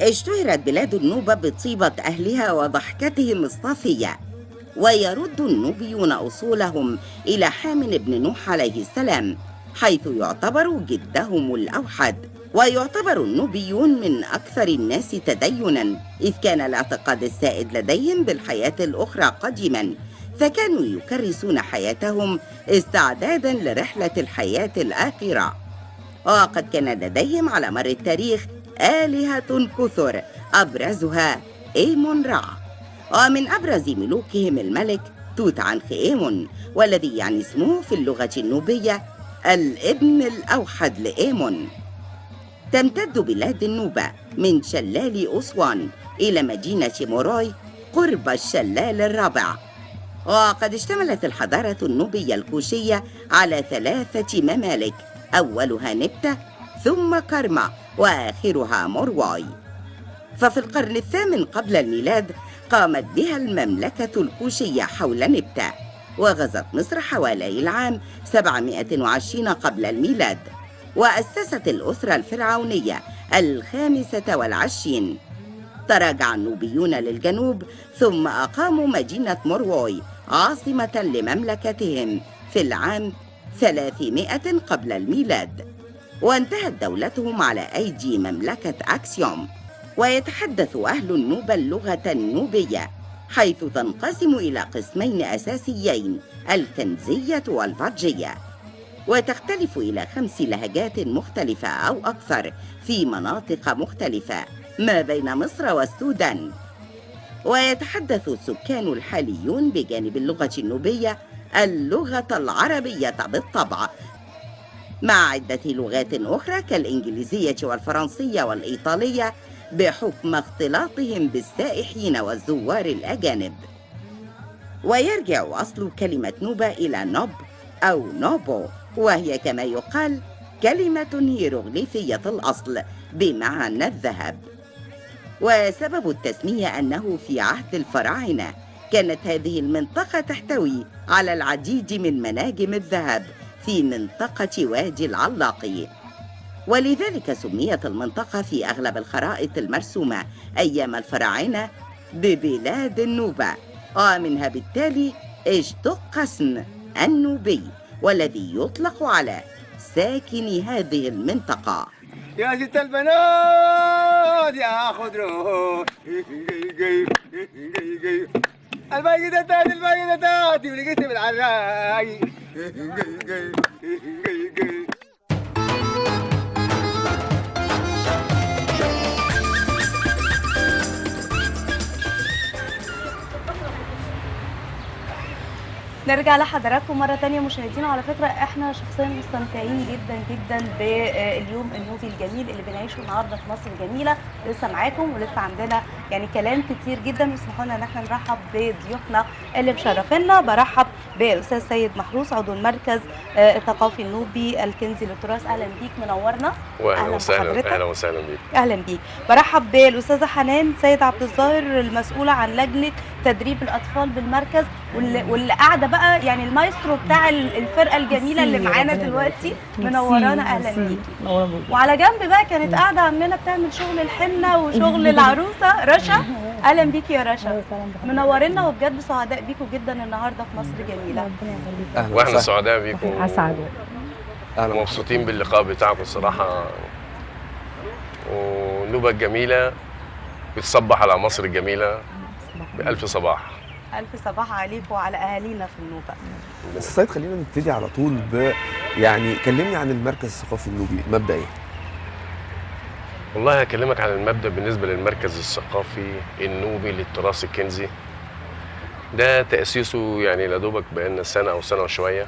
اشتهرت بلاد النوبة بطيبة أهلها وضحكتهم الصافية، ويرد النوبيون أصولهم إلى حام بن نوح عليه السلام، حيث يعتبر جدهم الأوحد. ويعتبر النوبيون من أكثر الناس تديناً، إذ كان الاعتقاد السائد لديهم بالحياة الأخرى قديماً، فكانوا يكرسون حياتهم استعداداً لرحلة الحياة الآخرة. وقد كان لديهم على مر التاريخ آلهة كثر، أبرزها إيمون رع. ومن أبرز ملوكهم الملك توت عنخ آمون، والذي يعني اسمه في اللغة النوبية الابن الأوحد لآمون. تمتد بلاد النوبة من شلال أسوان إلى مدينة موروي قرب الشلال الرابع. وقد اشتملت الحضارة النوبية الكوشية على 3 ممالك، أولها نبتة، ثم كرما، وآخرها مورواي. ففي القرن الثامن قبل الميلاد قامت بها المملكة الكوشية حول نبتة، وغزت مصر حوالي العام 720 قبل الميلاد، وأسست الأسرة الفرعونية 25. تراجع النوبيون للجنوب، ثم أقاموا مدينة موروي عاصمة لمملكتهم في العام 300 قبل الميلاد، وانتهت دولتهم على أيدي مملكة أكسيوم. ويتحدث أهل النوبة اللغة النوبية، حيث تنقسم إلى قسمين أساسيين، الكنزية والفادجية، وتختلف إلى 5 لهجات مختلفة أو أكثر في مناطق مختلفة ما بين مصر والسودان. ويتحدث السكان الحاليون بجانب اللغة النوبية اللغة العربية بالطبع، مع عدة لغات أخرى كالإنجليزية والفرنسية والإيطالية، بحكم اختلاطهم بالسائحين والزوار الأجانب. ويرجع أصل كلمة نوبة إلى نوب أو نوبو، وهي كما يقال كلمة هيروغليفية الأصل بمعنى الذهب. وسبب التسمية أنه في عهد الفراعنة كانت هذه المنطقة تحتوي على العديد من مناجم الذهب في منطقة وادي العلاقي، ولذلك سميت المنطقة في أغلب الخرائط المرسومة أيام الفراعنة ببلاد النوبة، ومنها بالتالي اشتق اسم النوبي، والذي يطلق على ساكن هذه المنطقة. يا ست البنات يا خضرو الباقي ولقيت بالعراي. نرجع لحضراتكم مرة تانية مشاهدينا. على فكرة احنا شخصيا مستمتعين جدا جدا باليوم النوبي الجميل اللي بنعيشه النهارده في مصر الجميلة. لسه معاكم ولسه عندنا يعني كلام كتير جدا، واسمحوا لنا ان احنا نرحب بضيوفنا اللي مشرفينا. برحب بالاستاذ سيد محروس عضو المركز الثقافي النوبي الكنزي للتراث. اهلا بيك، منورنا. واهلا وسهلا. اهلا وسهلا بيك. اهلا بيك. برحب بالاستاذه حنان سيد عبد الظاهر المسؤوله عن لجنه تدريب الاطفال بالمركز، واللي قاعده بقى يعني المايسترو بتاع الفرقه الجميله اللي معانا دلوقتي. منورانا. اهلا بيكي. وعلى جنب بقى كانت قاعده عمنا بتعمل شغل الحنه وشغل العروسه رشا. اهلا بيكي يا رشا، منورنا وبجد سعداء بيكم جدا النهارده في مصر جميله. واحنا سعداء بيكم، اسعد ومبسوطين باللقاء بتاعكم الصراحه. والنوبه الجميله بتصبح على مصر الجميله بألف صباح. ألف صباح عليكم وعلى أهالينا في النوبة. بس سيد خلينا نبتدي على طول يعني كلمني عن المركز الثقافي النوبي، مبدأ ايه؟ والله هكلمك عن المبدأ بالنسبة للمركز الثقافي النوبي للتراث الكنزي. ده تأسيسه يعني لدوبك بقالنا سنة أو سنة وشوية،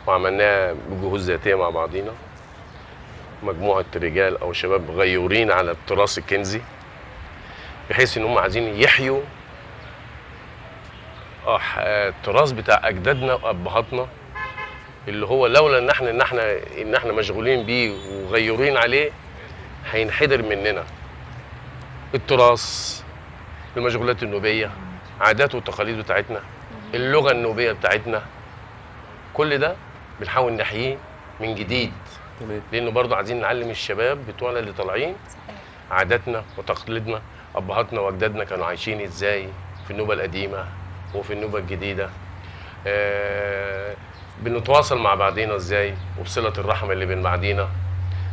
وعملناه بجهود ذاتية مع بعضينا، مجموعة رجال أو شباب غيورين على التراث الكنزي، بحيث إن هم عايزين يحيوا التراث بتاع أجدادنا وأبهاتنا، اللي هو لولا إن احنا مشغولين بيه وغيورين عليه هينحدر مننا. التراث، المشغولات النوبية، عادات والتقاليد بتاعتنا، اللغة النوبية بتاعتنا، كل ده بنحاول نحييه من جديد. تمام. لأنه برضه عايزين نعلم الشباب بتوعنا اللي طالعين عاداتنا وتقاليدنا، ابهاتنا واجدادنا كانوا عايشين ازاي في النوبه القديمه وفي النوبه الجديده. بنتواصل مع بعضينا ازاي وبصله الرحم اللي بين بعضينا.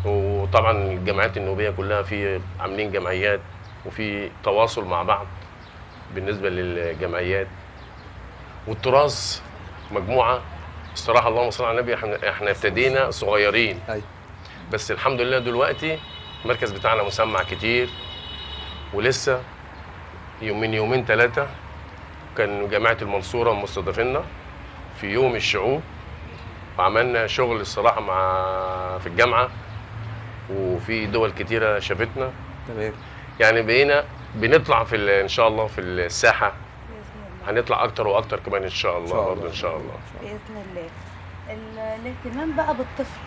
وطبعا الجمعيات النوبيه كلها في عاملين جمعيات وفي تواصل مع بعض بالنسبه للجمعيات. والتراث مجموعه الصراحه اللهم صل على النبي، احنا ابتدينا صغيرين بس الحمد لله دلوقتي المركز بتاعنا مسمع كتير، ولسه من يومين 3 كان جامعه المنصوره مستضيفينا في يوم الشعوب، وعملنا شغل الصراحه في الجامعه، وفي دول كتيره شافتنا. تمام. يعني بقينا بنطلع ان شاء الله في الساحه، هنطلع اكتر واكتر كمان ان شاء الله برضه ان شاء الله باذن الله. الاهتمام بقى بالطفل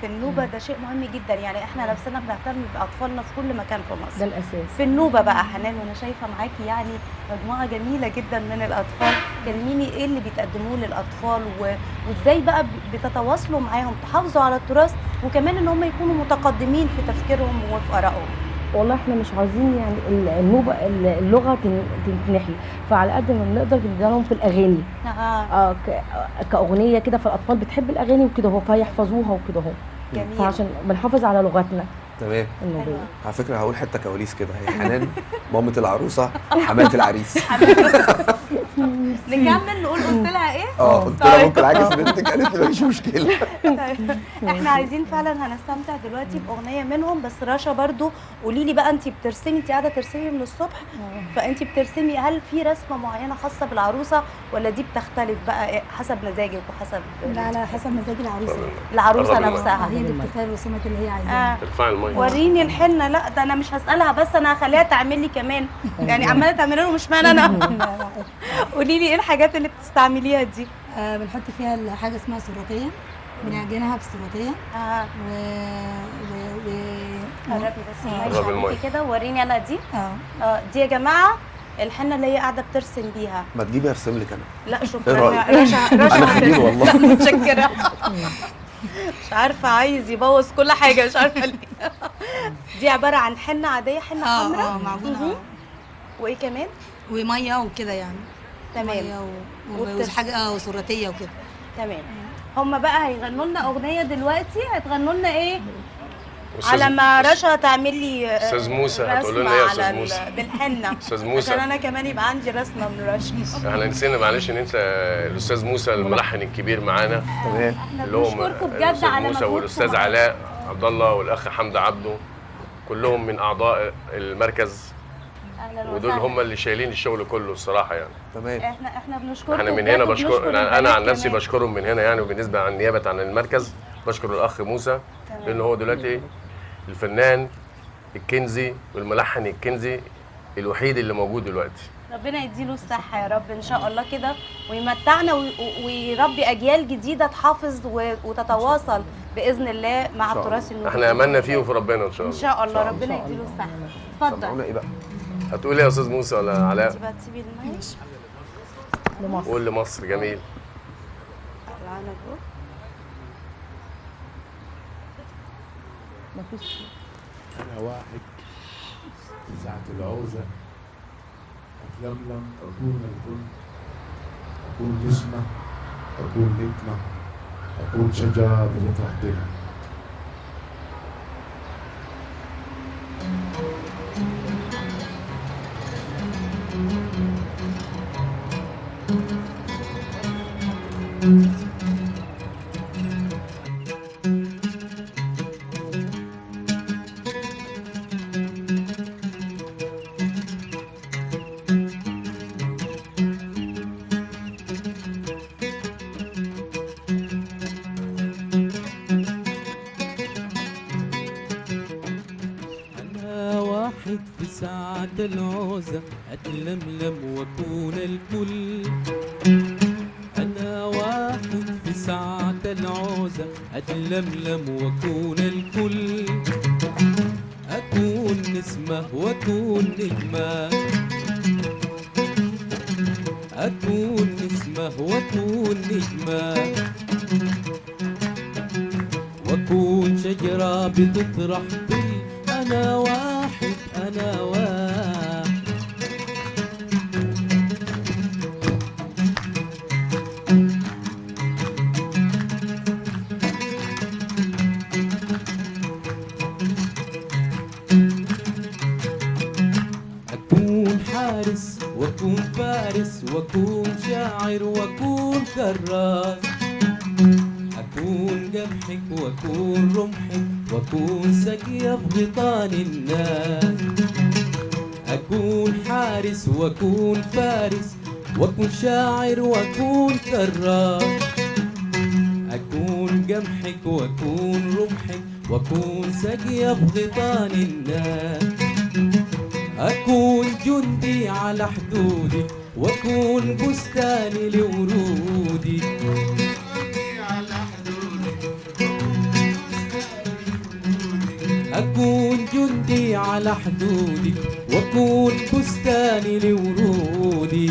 في النوبه ده شيء مهم جدا، يعني احنا نفسنا بنهتم باطفالنا في كل مكان في مصر، ده الاساس. في النوبه بقى حنان، وانا شايفه معاكي يعني مجموعه جميله جدا من الاطفال. كلميني ايه اللي بتقدموه للاطفال وازاي بقى بتتواصلوا معاهم تحافظوا على التراث، وكمان ان هم يكونوا متقدمين في تفكيرهم وفي ارائهم. والله احنا مش عاوزين يعني النوبه اللغه تنتنحي، فعلى قد ما بنقدر بنديها لهم في الاغاني كاغنيه كده، فالاطفال بتحب الاغاني وكده اهو، فيحفظوها وكده اهو. جميل. فعشان بنحافظ على لغتنا. تمام. النوبيه. على فكره هقول حته كواليس كده، هي حنان مامة العروسه حماة العريس. نكمل نقول قلت لها ايه؟ قلت لها ممكن اعكس بنتك، قالت لي مفيش مشكله. احنا عايزين فعلا هنستمتع دلوقتي باغنيه منهم، بس رشا برضو قولي لي بقى، انت بترسمي، انت قاعده ترسمي من الصبح، فانت بترسمي، هل في رسمه معينه خاصه بالعروسه ولا دي بتختلف بقى حسب مزاجك وحسب؟ لا لا، حسب مزاج العروسه نفسها هي اللي بتختار الرسومات اللي هي عايزاها. ارفعي الميه. وريني الحنه. لا ده انا مش هسالها، بس انا هخليها تعمل لي كمان، يعني عماله تعمل له مش معنى انا. قولي لي ايه الحاجات اللي بتستعمليها دي؟ بنحط فيها حاجه اسمها سراتيه، بنعجنها بالسراتيه. قربي بس قربي الميه كده وريني انا دي. دي يا جماعه الحنه اللي هي قاعده بترسم بيها. ما تجيبي ارسم لك انا. لا شكرا يا رشا. انا خبير والله. متشكره. مش عارفه عايز يبوظ كل حاجه، مش عارفه ليه. دي عباره عن حنه عاديه، حنه حمراء معجونه. وايه كمان؟ وميه وكده يعني. تمام. وحاجه وسراتيه وكده. تمام. هم بقى هيغنوا لنا اغنيه دلوقتي، هتغنوا لنا ايه؟ على ما رشا تعمل لي استاذ موسى هتقول لنا ايه يا استاذ موسى؟ بالحنه. استاذ موسى عشان انا كمان يبقى عندي رسمه من رشا. احنا نسينا معلش ننسى الاستاذ موسى الملحن الكبير معانا. تمام. اللي هو بنشكركم بجد الاستاذ على موسى مجهودكم والاستاذ علاء عبد الله والاخ حمدي عبده، كلهم من اعضاء المركز، ودول هم اللي شايلين الشغل كله الصراحه يعني. تمام. احنا بنشكركم. احنا من هنا بشكر، انا عن نفسي بشكرهم من هنا يعني، وبالنسبه عن نيابه عن المركز بشكر الاخ موسى، لانه هو دلوقتي الفنان الكنزي والملحن الكنزي الوحيد اللي موجود دلوقتي. ربنا يديله الصحه يا رب ان شاء الله كده، ويمتعنا ويربي اجيال جديده تحافظ وتتواصل باذن الله مع التراث النوبي. احنا املنا فيه وفي ربنا ان شاء الله. ان شاء الله ربنا يديله الصحه. اتفضل. سمعونا ايه بقى؟ هتقولي يا استاذ موسى ولا علاء؟ انت بقى تسيبي المايك لمصر. قول لمصر. جميل. مفيش. أنا واحد ساعة العوزة أتلملم، أكون الكل، أكون نسمة، أكون نجمة، أكون شجرة بتتحضر. في ساعة العوزة أتلملم وأكون الكل. أنا واحد في ساعة العوزة أتلملم وأكون الكل. أكون نسمة وأكون نجمة، أكون نسمة وأكون نجمة، وأكون شجرة بتطرح ظل. أنا واحد أنا واحد. أكون حارس وأكون فارس وأكون شاعر وأكون كراس، أكون قمحك وأكون رمحك وأكون سقيا في غيطان الناس. أكون حارس وأكون فارس وأكون شاعر وأكون كراس، أكون قمحك وأكون رمحك وأكون سقيا في غيطان الناس. أكون جندي على حدودي وأكون بستاني لورودي، أكون جندي على حدودي وأكون بستاني لورودي.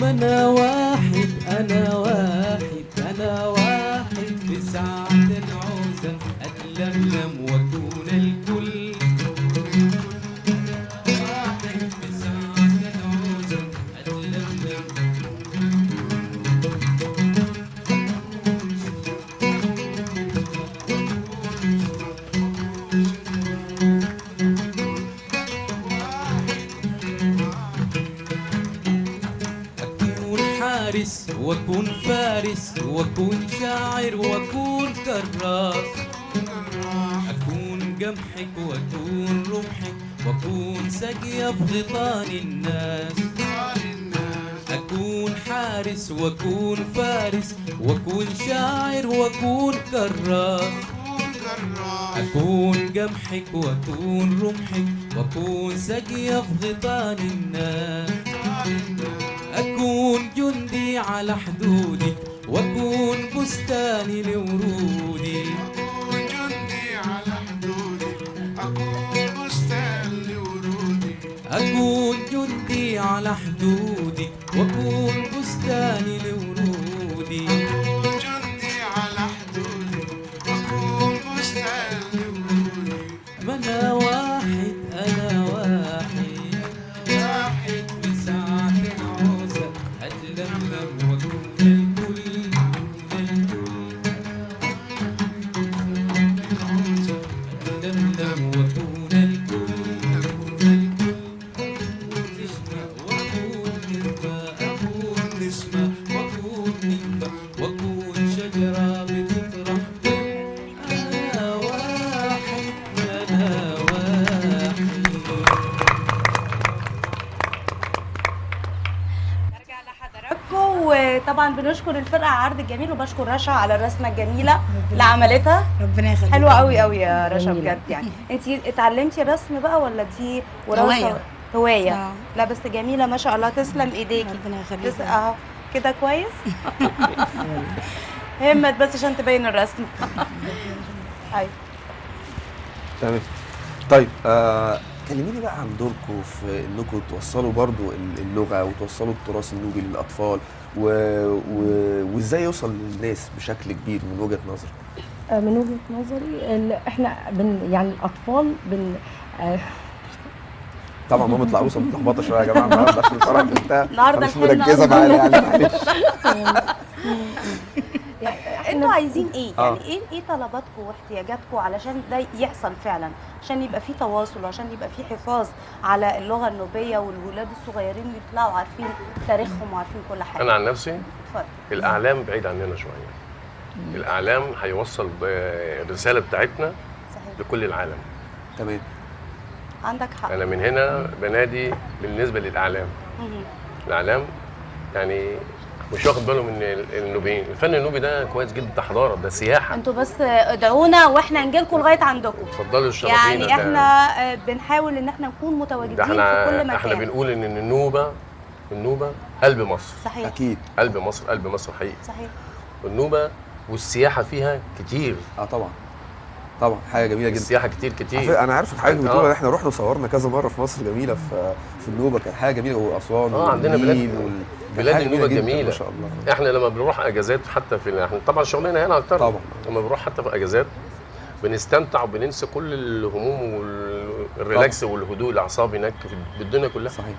ما أنا واحد أنا واحد أنا واحد في ساعة العوزة أتلملم وأكون الكل. واحد في ساعة العوزة أتلملم. حارس وأكون فارس وأكون شاعر وأكون كراس، أكون قمحك وأكون رمحك وأكون سقيا في غيطان الناس. أكون حارس وأكون فارس وأكون شاعر وأكون كراس، أكون قمحك وأكون رمحك وأكون سقيا في غيطان الناس. أكون جندي على حدودي وأكون بستاني لورودي، أكون جندي على حدودي أكون بستاني لورودي، أكون جندي على حدودي وأكون بستاني لورودي، أكون جندي على حدودي وأكون بستاني لورودي. ما أنا واحد أنا واحد واحد في ساعة العوزة أتلملم وأكون الكل. أتلملم وأكون الكل. نسمة وأكون نسمة أكون نسمة وأكون نسمة وأكون شجرة بتطرح. أنا واحد أنا واحد. وطبعا بنشكر الفرقه على العرض الجميل، وبشكر رشا على الرسمه الجميله اللي عملتها. ربنا يخليك. حلوه قوي قوي يا رشا جميلة. بجد. يعني انت اتعلمتي الرسم بقى ولا دي وراثه؟ هوايه. لا بس جميله ما شاء الله، تسلم ايديكي. ربنا يخليك. اهو كده كويس. همت بس عشان تبين الرسم. ايوه تمام. طيب كلميني بقى عن دوركم في انكم توصلوا برضو اللغه وتوصلوا التراث النوبي للاطفال وازاي يوصل للناس بشكل كبير من وجهه نظرك؟ من وجهه نظري احنا يعني الاطفال طبعا مامة العروسه متلخبطه شويه يا جماعه النهارده عشان بصراحه النهارده مش مركزه معانا يعني معلش. انتوا عايزين ايه؟ يعني ايه طلباتكم واحتياجاتكم علشان ده يحصل فعلا، عشان يبقى في تواصل وعشان يبقى في حفاظ على اللغه النوبيه والولاد الصغيرين اللي يطلعوا عارفين تاريخهم وعارفين كل حاجه. انا عن نفسي اتفضل. الاعلام بعيد عننا شويه. الاعلام هيوصل الرساله بتاعتنا صحيح. لكل العالم. تمام. عندك حق. انا من هنا بنادي بالنسبه للاعلام. الاعلام يعني مش واخد باله من النوبيين. الفن النوبي ده كويس جدا، ده حضاره، ده سياحه. انتوا بس ادعونا واحنا نجي لكم لغايه عندكم. اتفضلوا الشرفينا. يعني احنا بنحاول ان احنا نكون متواجدين في كل مكان. احنا بنقول ان النوبه قلب مصر. صحيح. اكيد. قلب مصر حقيقي. صحيح. النوبه والسياحه فيها كتير. طبعا. طبعا حاجه جميله جدا. السياحه كتير على كتير. فكرة انا عارف حضرتك بتقول احنا رحنا صورنا كذا مره في مصر جميله في النوبه، كانت حاجه جميله، واسوان عندنا بلاد النوبه جميله ما شاء الله. احنا لما بنروح اجازات حتى احنا طبعا شغلنا هنا اكتر، طبعا لما بنروح حتى في اجازات بنستمتع وبننسى كل الهموم والريلاكس والهدوء الاعصاب هناك في الدنيا كلها. صحيح.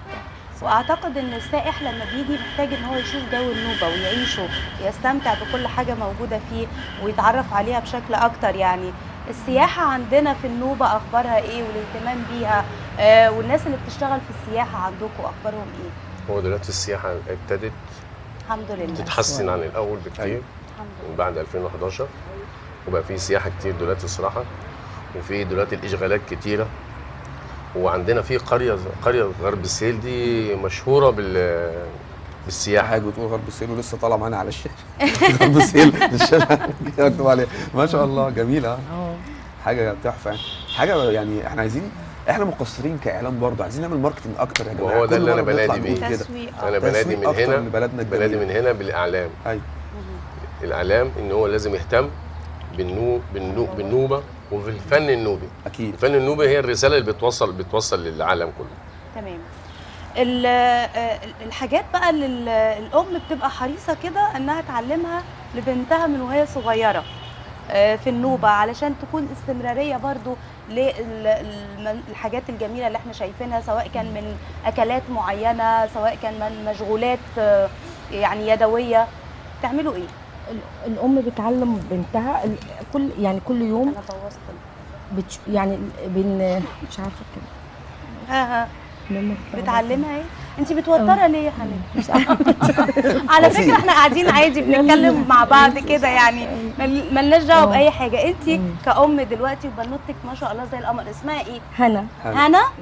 واعتقد ان السائح لما بيجي محتاج ان هو يشوف جو النوبه ويعيشه، يستمتع بكل حاجه موجوده فيه ويتعرف عليها بشكل اكتر. يعني السياحه عندنا في النوبه اخبارها ايه والاهتمام بيها، والناس اللي بتشتغل في السياحه عندكم اخبارهم ايه؟ هو دلوقتي السياحه ابتدت الحمد لله تتحسن عن الاول بكتير من بعد 2011، وبقى في سياحه كتير دلوقتي الصراحه، وفي دلوقتي الاشغالات كتيره، وعندنا في قريه غرب السهيل دي مشهوره بالسياحه. حاجه بتقول غرب السهيل ولسه طالعه معانا على الشاشه. غرب السهيل الشاشه مكتوب عليها ما شاء الله، جميله. حاجه تحفه، حاجه يعني احنا عايزين، احنا مقصرين كاعلام برضه، عايزين نعمل ماركتنج اكتر يا جماعه. وهو ده اللي انا بنادي بيه. انا بنادي من هنا، بنادي من هنا بالاعلام. ايوه الاعلام ان هو لازم يهتم بالنوبه وفي الفن النوبي. اكيد الفن النوبي هي الرساله اللي بتوصل للعالم كله. تمام. الحاجات بقى اللي الام بتبقى حريصه كده انها تعلمها لبنتها من وهي صغيره في النوبه، علشان تكون استمراريه برضو للحاجات الجميله اللي احنا شايفينها، سواء كان من اكلات معينه، سواء كان من مشغولات يعني يدويه. تعملوا ايه؟ الام بتعلم بنتها كل يوم. انا بوظت يعني مش عارفه كده. بتعلمها ايه؟ انت متوتره ليه يا حنان؟ مش عارفه. على فكره احنا قاعدين عادي بنتكلم مع بعض كده، يعني ملناش دعوه باي حاجه. انت كأم دلوقتي وبنوتك ما شاء الله زي القمر، اسمها ايه؟ هنا.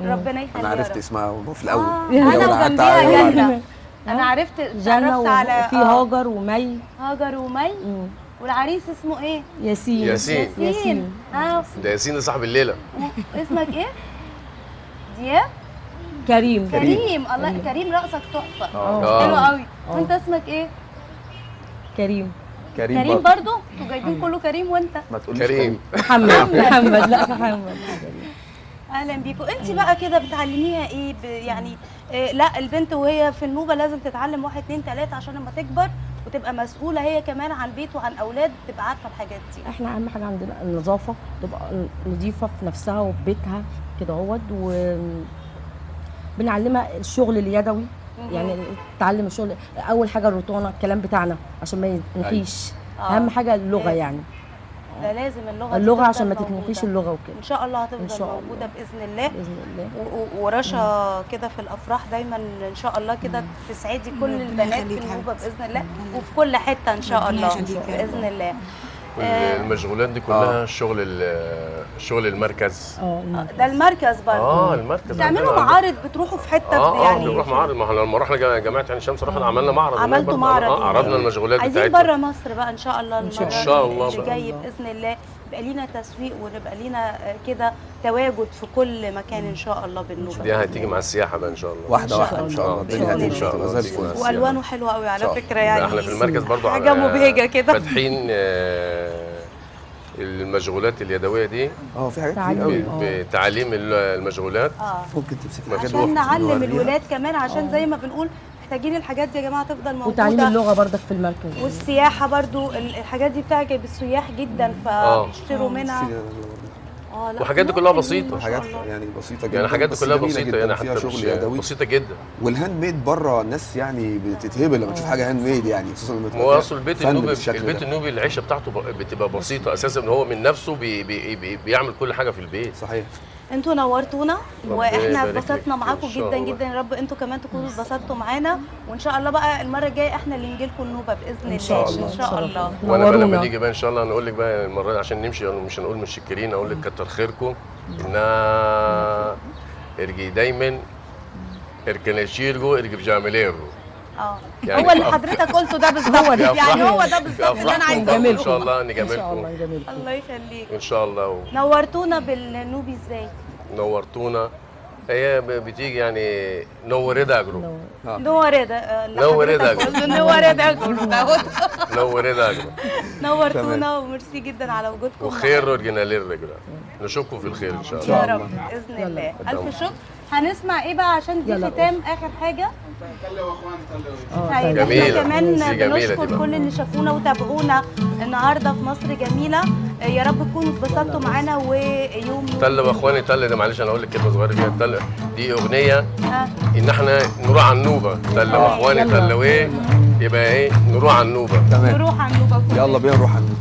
ربنا يخليها. انا عرفت اسمها في الاول. هنا وجنبيها جنة. انا عرفت على في هاجر ومي. والعريس اسمه ايه؟ ياسين. ده ياسين ده صاحب الليله. اسمك ايه؟ دياب؟ كريم. الله، كريم رقصك تحفه. حلو قوي. وانت اسمك ايه؟ كريم برضو؟ انتوا جايبين كله كريم وانت؟ ما تقوليش كريم. محمد. لا محمد. اهلا بيكم. انت بقى كده بتعلميها ايه؟ يعني لا، البنت وهي في النوبه لازم تتعلم 1 2 3 عشان لما تكبر وتبقى مسؤوله هي كمان عن بيت وعن اولاد تبقى عارفه الحاجات دي. احنا اهم حاجه عندنا النظافه، تبقى نظيفه في نفسها وفي بيتها كده اهوت، بنعلمها الشغل اليدوي، يعني تعلم الشغل. اول حاجه الرطانه، الكلام بتاعنا عشان ما يتنحيش. اهم حاجه اللغه، يعني ده لازم اللغه عشان ما تتنحيش اللغه وكده. ان شاء الله هتفضل موجوده باذن الله. ورشا كده في الافراح دايما ان شاء الله كده تسعدي كل البنات في النوبه باذن الله، وفي كل حته ان شاء الله باذن الله. المشغولات دي كلها شغل المركز. ده المركز برضه. المركز بتعملوا معارض، بتروحوا في حته يعني؟ بنروح معارض. ما احنا لما رحنا جامعه عين شمس رحنا عملنا معرض. عملتوا معرض. عرضنا المشغولات بتاعتنا. عايزين بره مصر بقى ان شاء الله ان شاء الله اللي جاي باذن الله يبقى لينا تسويق ونبقى لينا كده تواجد في كل مكان ان شاء الله بالنوبه. دي هتيجي مع السياحه بقى ان شاء الله. واحده ان شاء الله. الدنيا هتمشي تبقى زي الفل. والوانه حلوه قوي على فكره، يعني احنا في المركز برضو حاجه مبهجه كده. فاتحين المشغولات اليدويه دي. في حاجات كتير قوي بتعليم المشغولات. ممكن تمسك عشان نعلم الولاد كمان، عشان زي ما بنقول محتاجين الحاجات دي يا جماعه تفضل موجوده. وتعليم اللغه برضك في المركز. والسياحه برضو الحاجات دي بتعجب السياح جدا، فاشتروا منها. والحاجات دي كلها بسيطه. حاجات يعني بسيطه جدا. يعني الحاجات دي كلها بسيطه، يعني فيها شغل يدوي بسيطه جدا. والهاند ميد بره الناس يعني بتتهبل لما تشوف حاجه هاند ميد، يعني خصوصا لما هو اصل البيت النوبي العيشه بتاعته بتبقى بسيطه اساسا، ان هو من نفسه بيعمل كل حاجه في البيت. صحيح. انتوا نورتونا واحنا اتبسطنا معاكم جدا جدا. يا رب انتوا كمان تكونوا اتبسطتوا معانا، وان شاء الله بقى المره الجايه احنا اللي نجي لكم النوبه باذن الله. ان شاء الله. وانا بقى لما نيجي بقى ان شاء الله نقول لك بقى المره دي عشان نمشي، مش هنقول متشكرين، اقول لك كتر خيركم انها ارجي دايما اركنشيرجو ارجي بجامليرو. يعني هو اللي حضرتك قلته ده بالظبط، يعني هو ده بالظبط اللي انا عايزه اقوله. ان شاء الله نجاملكم. الله يخليك. ان شاء الله. نورتونا بالنوبي ازاي؟ نورتونا هي بتيجي يعني نوريدا اجرو. نوريدا نوريدا اجرو. نوريدا اجرو. نوريدا اجرو. نورتونا وميرسي جدا على وجودكم. وخير اورجينالير رجلا. نشوفكم في الخير ان شاء الله. يا رب باذن الله. الف شكر. هنسمع ايه بقى عشان دي ختام اخر حاجه؟ طيب احنا كمان بنشكر كل اللي شافونا وتابعونا النهارده في مصر جميله. يا رب تكونوا اتبسطتوا معانا ويوم تل واخواني تل ده معلش انا اقول لك كلمه صغيره فيها. تل دي اغنيه ان احنا نروح على النوبه. تل واخواني تل وايه يبقى ايه نروح على النوبه. تمام نروح على النوبه. يلا بينا نروح على النوبه.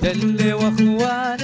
تل واخواني